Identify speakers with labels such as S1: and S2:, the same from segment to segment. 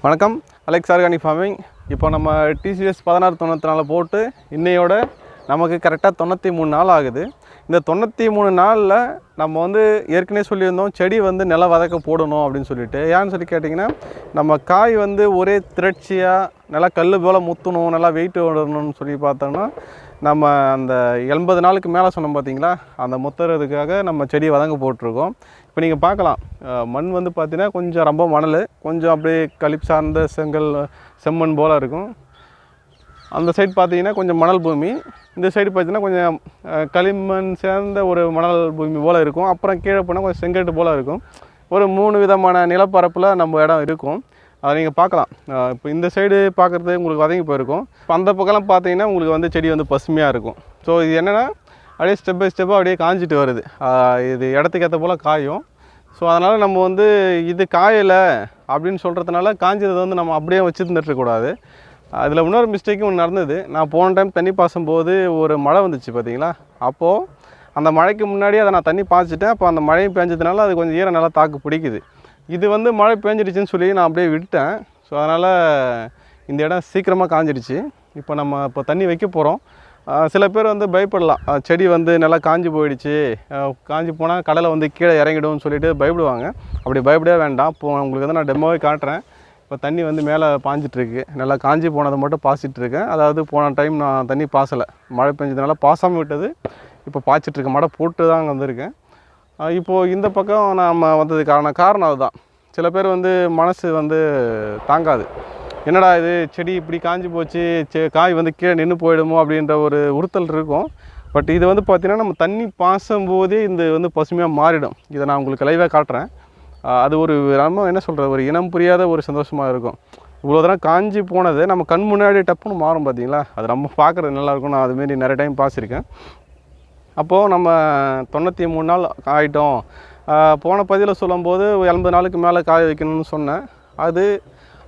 S1: வணக்கம், Alex organic farming. இப்போ நம்ம TCS 1694 போட்டு இன்னையோட நமக்கு கரெக்டாக 93 நாள் ஆகுது. இந்த 93 நாளில் நம்ம வந்து ஏற்கனவே சொல்லியிருந்தோம், செடி வந்து நில வதக்க போடணும் அப்படின்னு சொல்லிட்டு. ஏன்னு சொல்லி கேட்டிங்கன்னா, நம்ம காய் வந்து ஒரே திரட்சியாக நல்லா கல் போல் முற்றணும், நல்லா வெயிட் விடணும்னு சொல்லி பார்த்தோம்னா, நம்ம அந்த 80 நாளுக்கு மேலே சொன்னோம் பார்த்தீங்களா, அந்த முத்துறதுக்காக நம்ம செடி வதங்க போட்டிருக்கோம். இப்போ நீங்கள் பார்க்கலாம், மண் வந்து பார்த்தீங்கன்னா கொஞ்சம் ரொம்ப மணல், கொஞ்சம் அப்படியே களிப்பு சார்ந்த செம்மண் போல் இருக்கும். அந்த சைடு பார்த்தீங்கன்னா கொஞ்சம் மணல் பூமி, இந்த சைடு பார்த்தீங்கன்னா கொஞ்சம் களிமண் சேர்ந்த ஒரு மணல் பூமி போல் இருக்கும். அப்புறம் கீழே போனால் கொஞ்சம் செங்கட்டு போல் இருக்கும். ஒரு 3 விதமான நிலப்பரப்பில் நம்ம இடம் இருக்கும். அதை நீங்கள் பார்க்கலாம். இப்போ இந்த சைடு பார்க்குறது உங்களுக்கு வதங்கி போயிருக்கும். இப்போ அந்த பக்கம்லாம் பார்த்தீங்கன்னா உங்களுக்கு வந்து செடி வந்து பசுமையாக இருக்கும். ஸோ இது என்னென்னா அப்படியே ஸ்டெப் பை ஸ்டெப்பாக அப்படியே காஞ்சிட்டு வருது. இது இடத்துக்கு ஏற்ற போல் காயும். ஸோ அதனால் நம்ம வந்து இது காயலை அப்படின்னு சொல்கிறதுனால காஞ்சதை வந்து நம்ம அப்படியே வச்சு நிறுத்தக்கூடாது. அதில் இன்னொரு மிஸ்டேக்கும் ஒன்று நடந்தது. நான் போன டைம் தண்ணி பாசும்போது ஒரு மழை வந்துச்சு பார்த்தீங்களா, அப்போது அந்த மழைக்கு முன்னாடி அதை நான் தண்ணி பாய்ச்சிட்டேன். அப்போ அந்த மழையும் பேஞ்சதுனால அது கொஞ்சம் ஈரம் நல்லா தாக்கு பிடிக்குது. இது வந்து மழை பேஞ்சிடுச்சுன்னு சொல்லி நான் அப்படியே விட்டேன். ஸோ அதனால் இந்த இடம் சீக்கிரமாக காஞ்சிடுச்சு. இப்போ தண்ணி வைக்க போகிறோம். சில பேர் வந்து பயப்படலாம், செடி வந்து நல்லா காஞ்சி போயிடுச்சு, காஞ்சி போனால் கடலை வந்து கீழே இறங்கிடும்னு சொல்லிட்டு பயப்படுவாங்க. அப்படி பயப்படவே வேண்டாம். இப்போ உங்களுக்கு வந்து நான் டெமோவே காட்டுறேன். இப்போ தண்ணி வந்து மேலே பாஞ்சிட்ருக்கு, நல்லா காஞ்சி போனதை மட்டும் பாய்ச்சிட்ருக்கேன். அதாவது போன டைம் நான் தண்ணி பாசலை, மழை பெஞ்சதுனால பாசாமல் விட்டது. இப்போ பாய்ச்சிட்ருக்கேன், மழை போட்டு தான் அங்கே வந்திருக்கேன். இப்போது இந்த பக்கம் நம்ம வந்ததுக்கான காரணம் அதுதான். சில பேர் வந்து மனசு வந்து தாங்காது, என்னடா இது செடி இப்படி காஞ்சி போச்சு, காய் வந்து கீழே நின்று போயிடுமோ அப்படின்ற ஒரு உறுத்தல் இருக்கும். பட் இது வந்து பார்த்திங்கன்னா நம்ம தண்ணி பாசும் போதே இந்த வந்து பசுமையாக மாறிடும். இதை நான் உங்களுக்கு லைவாக காட்டுறேன். அது ஒரு நம்ம என்ன சொல்கிறது, ஒரு இனம் புரியாத ஒரு சந்தோஷமாக இருக்கும். இவ்வளோ தூரம் காஞ்சி போனது நம்ம கண் முன்னாடி டப்புன்னு மாறும் பார்த்தீங்களா, அது நம்ம பார்க்குறது நல்லாயிருக்கும். நான் அதுமாரி நிறைய டைம் பாசிருக்கேன். அப்போது நம்ம 93 நாள் ஆகிட்டோம். போன பதிவில் சொல்லும்போது 80 நாளுக்கு மேலே காய வைக்கணும்னு சொன்னேன். அது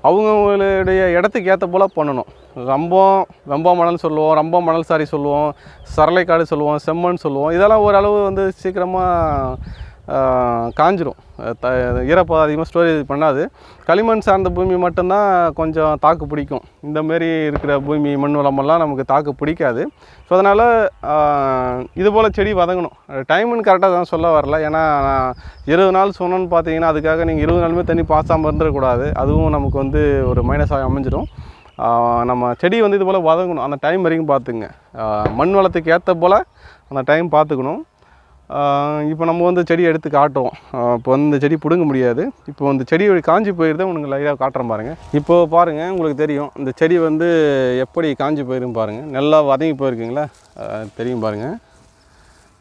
S1: அவங்களுடைய இடத்துக்கு ஏற்ற போல் பண்ணணும். ரொம்ப மணல் சொல்லுவோம், ரொம்ப மணல் சாரி சொல்லுவோம், சரளைக்காடு சொல்லுவோம், செம்மண் சொல்லுவோம். இதெல்லாம் ஓரளவு வந்து சீக்கிரமாக காஞ்சிரும். ஈரப்பதம் அதிகமாக ஸ்டோரேஜ் பண்ணாது. களிமண் சார்ந்த பூமி மட்டும்தான் கொஞ்சம் தாக்கு பிடிக்கும். இந்தமாரி இருக்கிற பூமி மண் வளமெல்லாம் நமக்கு தாக்கு பிடிக்காது. ஸோ அதனால் இதுபோல் செடி வதங்கணும். டைமுன்னு கரெக்டாக தான் சொல்ல வரல. ஏன்னா 20 நாள் சொன்னோன்னு பார்த்தீங்கன்னா அதுக்காக நீங்கள் 20 நாளுமே தண்ணி பாசாமல் இருந்துடக்கூடாது. அதுவும் நமக்கு வந்து ஒரு மைனஸாக அமைஞ்சிடும். நம்ம செடி வந்து இது போல் வதங்கணும். அந்த டைம் வரைக்கும் பார்த்துங்க. மண் வளத்துக்கு ஏற்ற போல் அந்த டைம் பார்த்துக்கணும். இப்போ நம்ம வந்து செடி எடுத்து காட்டுவோம். இப்போ வந்து இந்த செடி பிடுங்க முடியாது. இப்போ இந்த செடி காஞ்சி போயிருந்தா உங்களுக்கு லைவாக காட்டுறேன் பாருங்கள். இப்போது பாருங்கள், உங்களுக்கு தெரியும் இந்த செடி வந்து எப்படி காஞ்சி போயிருன்னு பாருங்கள். நல்லா வதங்கி போயிருக்குங்களா, தெரியும் பாருங்கள்.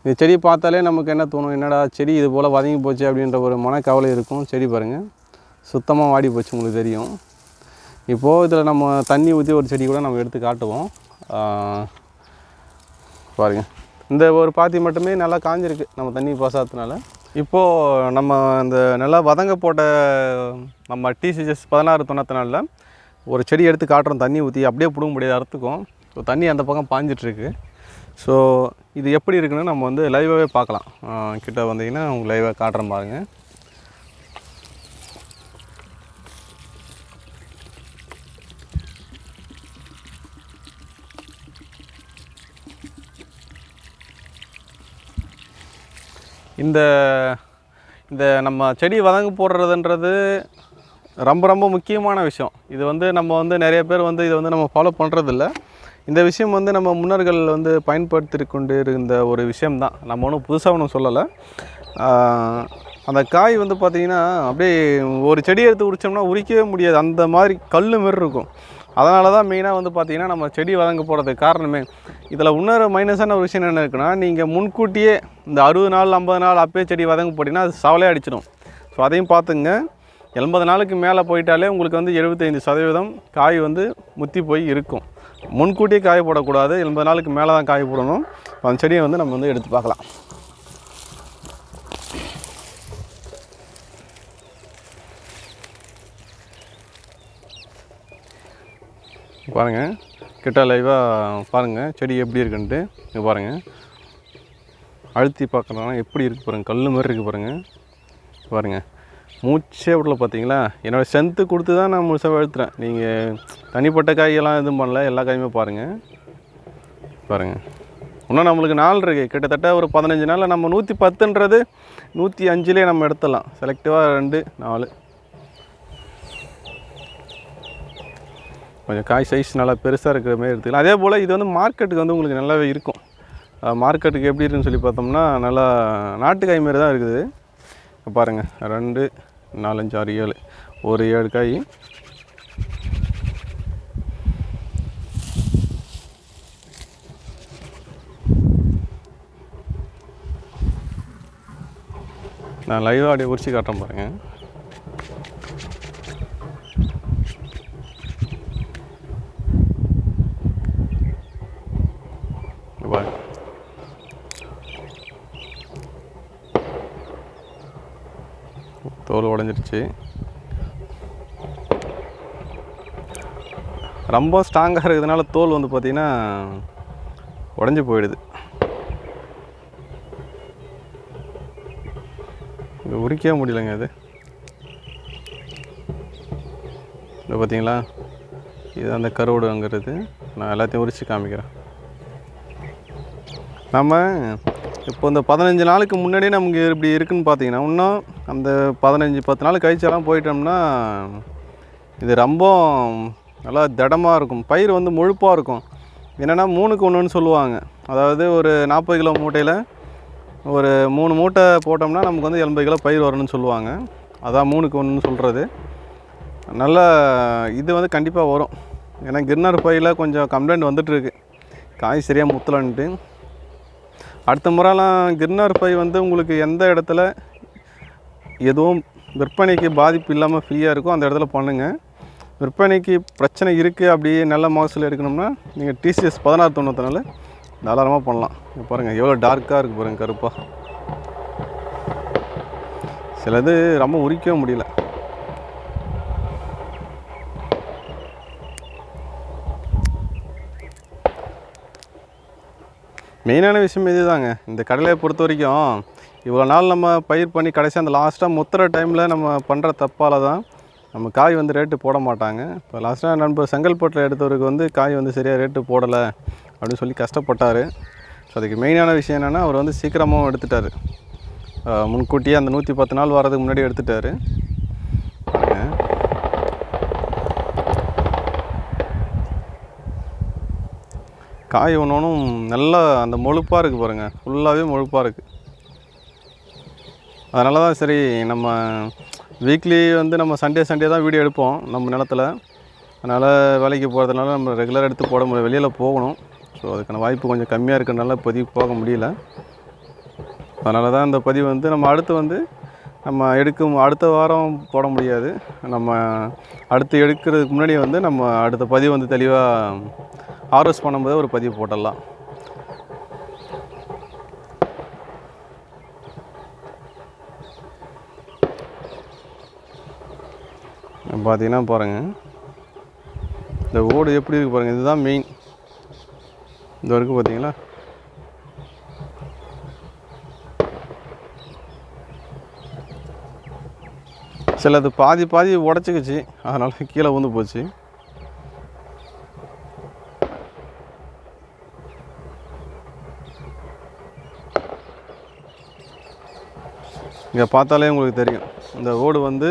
S1: இந்த செடி பார்த்தாலே நமக்கு என்ன தோணும், என்னடா செடி இது போல் வதங்கி போச்சு அப்படின்ற ஒரு மனக்கவலை இருக்கும். செடி பாருங்கள் சுத்தமாக வாடி போச்சு, உங்களுக்கு தெரியும். இப்போது இதில் நம்ம தண்ணி ஊற்றி ஒரு செடி கூட நம்ம எடுத்து காட்டுவோம். பாருங்கள், இந்த ஒரு பாத்தி மட்டுமே நல்லா காஞ்சிருக்கு நம்ம தண்ணி பாசாததுனால. இப்போது நம்ம இந்த நல்லா வதங்க போட்ட நம்ம TCS 1694 ஒரு செடி எடுத்து காட்டுறோம். தண்ணி ஊற்றி அப்படியே பிடுங்க முடியாது, அறுத்துக்கும். ஸோ தண்ணி அந்த பக்கம் பாஞ்சிட்ருக்கு. ஸோ இது எப்படி இருக்குன்னு நம்ம வந்து லைவாகவே பார்க்கலாம். கிட்ட வந்தீங்கன்னா உங்களுக்கு லைவாக காட்டுறேன் பாருங்கள். இந்த நம்ம செடி வதங்க போடுறதுன்றது ரொம்ப முக்கியமான விஷயம். இது வந்து நம்ம வந்து நிறைய பேர் வந்து இதை வந்து நம்ம ஃபாலோ பண்ணுறதில்ல. இந்த விஷயம் வந்து நம்ம முன்னோர்கள் வந்து பயன்படுத்தி கொண்டு இருந்த ஒரு விஷயம்தான். நம்ம ஒன்றும் புதுசாக ஒன்றும் சொல்லலை. அந்த காய் வந்து பார்த்திங்கன்னா அப்படியே ஒரு செடி எடுத்து உரித்தோம்னா உரிக்கவே முடியாது, அந்த மாதிரி கல் மாரி இருக்கும். அதனால தான் மெயினாக வந்து பார்த்திங்கன்னா நம்ம செடி வதங்க போடுறதுக்கு காரணமே. இதில் இன்னொரு மைனஸான ஒரு விஷயம் என்ன இருக்குன்னா, நீங்கள் முன்கூட்டியே இந்த 60 நாள் 50 நாள் அப்பயே செடி வதங்க போட்டிங்கன்னா அது சவலையாக அடிச்சிடும். ஸோ அதையும் பார்த்துங்க. 80 நாளுக்கு மேலே போயிட்டாலே உங்களுக்கு வந்து 75% காய் வந்து முத்தி போய் இருக்கும். முன்கூட்டியே காய போடக்கூடாது, 80 நாளுக்கு மேலே தான் காய போடணும். அந்த செடியை வந்து நம்ம வந்து எடுத்து பார்க்கலாம். பாருங்கள், கிட்ட லைவாக பாருங்கள் செடி எப்படி இருக்குன்ட்டு. இங்கே பாருங்கள், அழுத்தி பார்க்கலாம் எப்படி இருக்குது பாருங்கள், கல் மாதிரி இருக்குது பாருங்கள். பாருங்கள் மூச்சே விடல பார்த்தீங்களா. என்னோடய ஸ்ட்ரென்த்து கொடுத்து தான் நான் முழுசாக அழுத்துறேன். நீங்கள் தனிப்பட்ட காயெல்லாம் எதுவும் பண்ணல, எல்லா காயுமே பாருங்கள். இன்னும் நம்மளுக்கு நாள் இருக்குது. கிட்டத்தட்ட ஒரு 15 நாளில் நம்ம 110ன்றது 105லே நம்ம எடுத்துடலாம். செலக்டிவாக 2 4 கொஞ்சம் காய் சைஸ் நல்லா பெருசாக இருக்கிற மாதிரி எடுத்துக்கலாம். அதே போல் இது வந்து மார்க்கெட்டுக்கு வந்து உங்களுக்கு நல்லாவே இருக்கும். மார்க்கெட்டுக்கு எப்படி இருக்குன்னு சொல்லி பார்த்தோம்னா நல்லா நாட்டுக்காய் மாரி தான் இருக்குது. இப்போ பாருங்கள் 2 4 5 6 7 ஒரு 7 காய். நான் லைவாக அப்படியே உரிச்சு காட்டுறேன் பாருங்கள். தோல் உடஞ்சிருச்சு. ரொம்ப ஸ்ட்ராங்காக இருக்கிறதுனால தோல் வந்து பார்த்திங்கன்னா உடஞ்சி போயிடுது. இது உரிக்கவே முடியலைங்க. இது பார்த்தீங்களா, இது அந்த கருவடுங்கிறது. நான் எல்லாத்தையும் உரித்து காமிக்கிறேன். நம்ம இப்போ இந்த 15 நாளுக்கு முன்னாடியே நமக்கு இப்படி இருக்குதுன்னு பார்த்தீங்கன்னா, இன்னும் அந்த 15-10 நாள் கழிச்செல்லாம் போயிட்டோம்னா இது ரொம்ப நல்லா திடமாக இருக்கும். பயிர் வந்து முழுப்பாக இருக்கும். என்னென்னா 3க்கு 1ன்னு சொல்லுவாங்க. அதாவது ஒரு 40 கிலோ மூட்டையில் ஒரு 3 மூட்டை போட்டோம்னா நமக்கு வந்து 80 கிலோ பயிர் வரணும்னு சொல்லுவாங்க. அதான் 3க்கு 1ன்னு சொல்கிறது. நல்ல இது வந்து கண்டிப்பாக வரும். ஏன்னா கிர்னர் பயிரில் கொஞ்சம் கம்ப்ளைண்ட் வந்துட்டுருக்கு, காய் சரியாக முத்தலன்ட்டு. அடுத்த முறைலாம் கிர்னர் பை வந்து உங்களுக்கு எந்த இடத்துல எதுவும் விற்பனைக்கு பாதிப்பு இல்லாமல் ஃப்ரீயாக இருக்கும் அந்த இடத்துல பண்ணுங்கள். விற்பனைக்கு பிரச்சனை இருக்குது, அப்படியே நல்ல மகசூல் எடுக்கணும்னா நீங்கள் TCS 1694 தாராளமாக பண்ணலாம். பாருங்கள் எவ்வளோ டார்க்காக இருக்குது பாருங்கள், கருப்பாக. சிலது ரொம்ப உரிக்கவே முடியல. மெயினான விஷயம் இது தாங்க. இந்த கடலையை பொறுத்த வரைக்கும் இவ்வளோ நாள் நம்ம பயிர் பண்ணி கடைசி அந்த லாஸ்ட்டாக முத்துற டைமில் நம்ம பண்ணுற தப்பால் தான் நம்ம காய் வந்து ரேட்டு போட மாட்டாங்க. இப்போ லாஸ்ட்டாக நண்பர் செங்கல்பட்டில் எடுத்தவருக்கு வந்து காய் வந்து சரியாக ரேட்டு போடலை அப்படின்னு சொல்லி கஷ்டப்பட்டார். ஸோ அதுக்கு மெயினான விஷயம் என்னென்னா, அவர் வந்து சீக்கிரமாகவும் எடுத்துட்டார். முன்கூட்டியே அந்த 110 நாள் வரதுக்கு முன்னாடி எடுத்துட்டார். காய் ஒன்றும் நல்லா அந்த முழுப்பாக இருக்குது பாருங்கள், ஃபுல்லாகவே முழுப்பாக இருக்குது. அதனால தான் சரி நம்ம வீக்லி வந்து நம்ம சண்டே தான் வீடியோ எடுப்போம் நம்ம நிலத்தில். அதனால் வேலைக்கு போகிறதுனால நம்ம ரெகுலராக எடுத்து போட முடியல, வெளியில் போகணும். ஸோ அதுக்கான வாய்ப்பு கொஞ்சம் கம்மியாக இருக்கிறதுனால பதிவு போக முடியல. அதனால தான் இந்த பதிவு வந்து நம்ம அடுத்த வாரம் போட முடியாது. நம்ம அடுத்து எடுக்கிறதுக்கு முன்னாடி வந்து நம்ம அடுத்த பதிவு வந்து தெளிவாக ஹார்வெஸ்ட் பண்ணும்போது ஒரு பதிவு போட்டுடலாம். பார்த்தீங்கன்னா பாருங்கள் இந்த ஓடு எப்படி இருக்குது பாருங்கள். இதுதான் மெயின். இந்த வரைக்கும் பார்த்தீங்களா, சிலது பாதி உடச்சிக்கிச்சு, அதனால் கீழே வந்து போச்சு. இங்கே பார்த்தாலே உங்களுக்கு தெரியும் இந்த ஓடு வந்து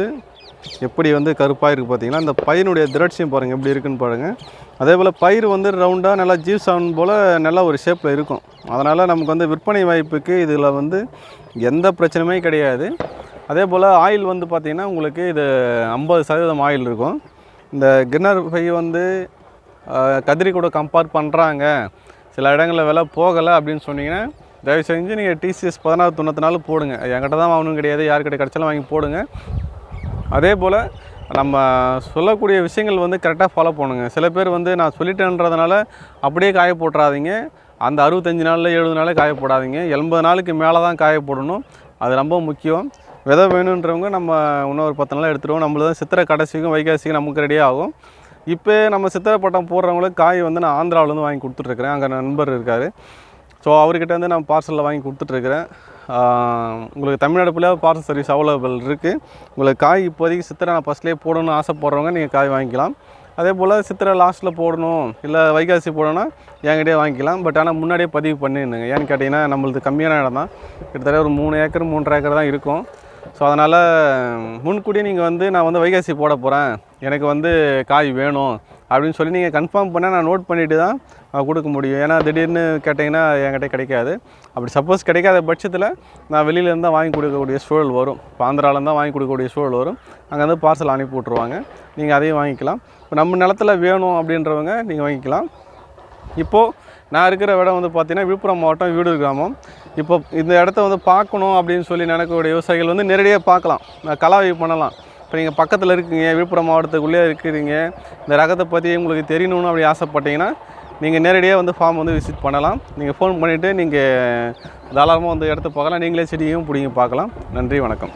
S1: எப்படி வந்து கருப்பாக இருக்குது பார்த்தீங்கன்னா. இந்த பயிரினுடைய திரட்சியம் பாருங்கள் எப்படி இருக்குன்னு பாருங்கள். அதே போல் பயிர் வந்து ரவுண்டாக நல்லா ஜீவ்சான் போல் நல்லா ஒரு ஷேப்பில் இருக்கும். அதனால் நமக்கு வந்து விற்பனை வாய்ப்புக்கு இதில் வந்து எந்த பிரச்சனையுமே கிடையாது. அதே போல் ஆயில் வந்து பார்த்திங்கன்னா உங்களுக்கு இது 50% ஆயில் இருக்கும். இந்த கிர்னர் பை வந்து கதிரி கூட கம்பேர் பண்ணுறாங்க, சில இடங்களில் விலை போகலை அப்படின்னு சொன்னீங்கன்னா தயவு செஞ்சு நீங்கள் TCS 1694 போடுங்க. என்கிட்ட தான் வாங்கணும் கிடையாது, யார்கிட்ட கிடச்சாலும் வாங்கி போடுங்க. அதே போல் நம்ம சொல்லக்கூடிய விஷயங்கள் வந்து கரெக்டாக ஃபாலோ பண்ணுங்க. சில பேர் வந்து நான் சொல்லிட்டேன்றதுனால அப்படியே காய போட்டுறாதீங்க. அந்த 65 நாளில் 70 நாளில் காய போடாதீங்க. 80 நாளுக்கு மேலே தான் காய போடணும். அது ரொம்ப முக்கியம். விதை வேணுன்றவங்க நம்ம இன்னும் ஒரு 10 நாள் எடுத்துடுவோம். நம்மளது தான் சித்திரை கடைசிக்கும் வைகாசிக்கும் நமக்கு ரெடி ஆகும். இப்போ நம்ம சித்திரை பட்டம் போடுறவங்களுக்கு காய் வந்து நான் ஆந்திராவிலேருந்து வாங்கி கொடுத்துட்ருக்குறேன். அங்கே நண்பர் இருக்கார். ஸோ அவர்கிட்ட வந்து நான் பார்சலில் வாங்கி கொடுத்துட்ருக்குறேன். உங்களுக்கு தமிழ்நாடு ஃபுல்லாக பார்சல் சர்வீஸ் அவைலபிள் இருக்குது. உங்களுக்கு காய் இப்போதைக்கு சித்திரை நான் ஃபஸ்ட்லேயே போடணும்னு ஆசைப்படுறவங்க நீங்கள் காய் வாங்கிக்கலாம். அதே போல் சித்திரை லாஸ்ட்டில் போடணும் இல்லை வைகாசி போடணும்னா என்கிட்டயே வாங்கிக்கலாம். பட் ஆனால் முன்னாடியே பதிவு பண்ணிடுங்க. ஏன்னு கேட்டிங்கன்னா நம்மளுக்கு கம்மியான இடம் தான், கிட்டத்தட்ட ஒரு 3 ஏக்கர் 3.5 ஏக்கர் தான் இருக்கும். ஸோ அதனால் முன்கூட்டியே நீங்கள் வந்து நான் வந்து வைகாசி போட போகிறேன், எனக்கு வந்து காய் வேணும் அப்படின்னு சொல்லி நீங்கள் கன்ஃபார்ம் பண்ணால் நான் நோட் பண்ணிவிட்டு தான் கொடுக்க முடியும். ஏன்னா திடீர்னு கேட்டிங்கன்னா என்கிட்ட கிடைக்காது. அப்படி சப்போஸ் கிடைக்காத பட்சத்தில் நான் வெளியிலேருந்து தான் வாங்கி கொடுக்கக்கூடிய சூழல் வரும். இப்போ ஆந்திராவிலேருந்து தான் வாங்கி கொடுக்கக்கூடிய சூழல் வரும். அங்கேருந்து பார்சல் அனுப்பி விட்ருவாங்க, நீங்கள் அதையும் வாங்கிக்கலாம். இப்போ நம்ம நிலத்தில் வேணும் அப்படின்றவங்க நீங்கள் வாங்கிக்கலாம். இப்போது நான் இருக்கிற இடம் வந்து பார்த்திங்கன்னா விழுப்புரம் மாவட்டம் வீடூர் கிராமம். இப்போ இந்த இடத்த வந்து பார்க்கணும் அப்படின்னு சொல்லி நினைக்கக்கூடிய விவசாயிகள் வந்து நேரடியாக பார்க்கலாம், கலாய்வு பண்ணலாம். இப்போ நீங்கள் பக்கத்தில் இருக்கீங்க, விழுப்புரம் மாவட்டத்துக்குள்ளே இருக்கிறீங்க, இந்த ரகத்தை பற்றி உங்களுக்கு தெரியணும்னு அப்படி ஆசைப்பட்டீங்கன்னா நீங்கள் நேரடியாக வந்து ஃபார்ம் வந்து விசிட் பண்ணலாம். நீங்கள் ஃபோன் பண்ணிவிட்டு நீங்கள் தாராளமாக வந்து இடத்த பார்க்கலாம். நீங்களே செடியும் பிடிங்க பார்க்கலாம். நன்றி, வணக்கம்.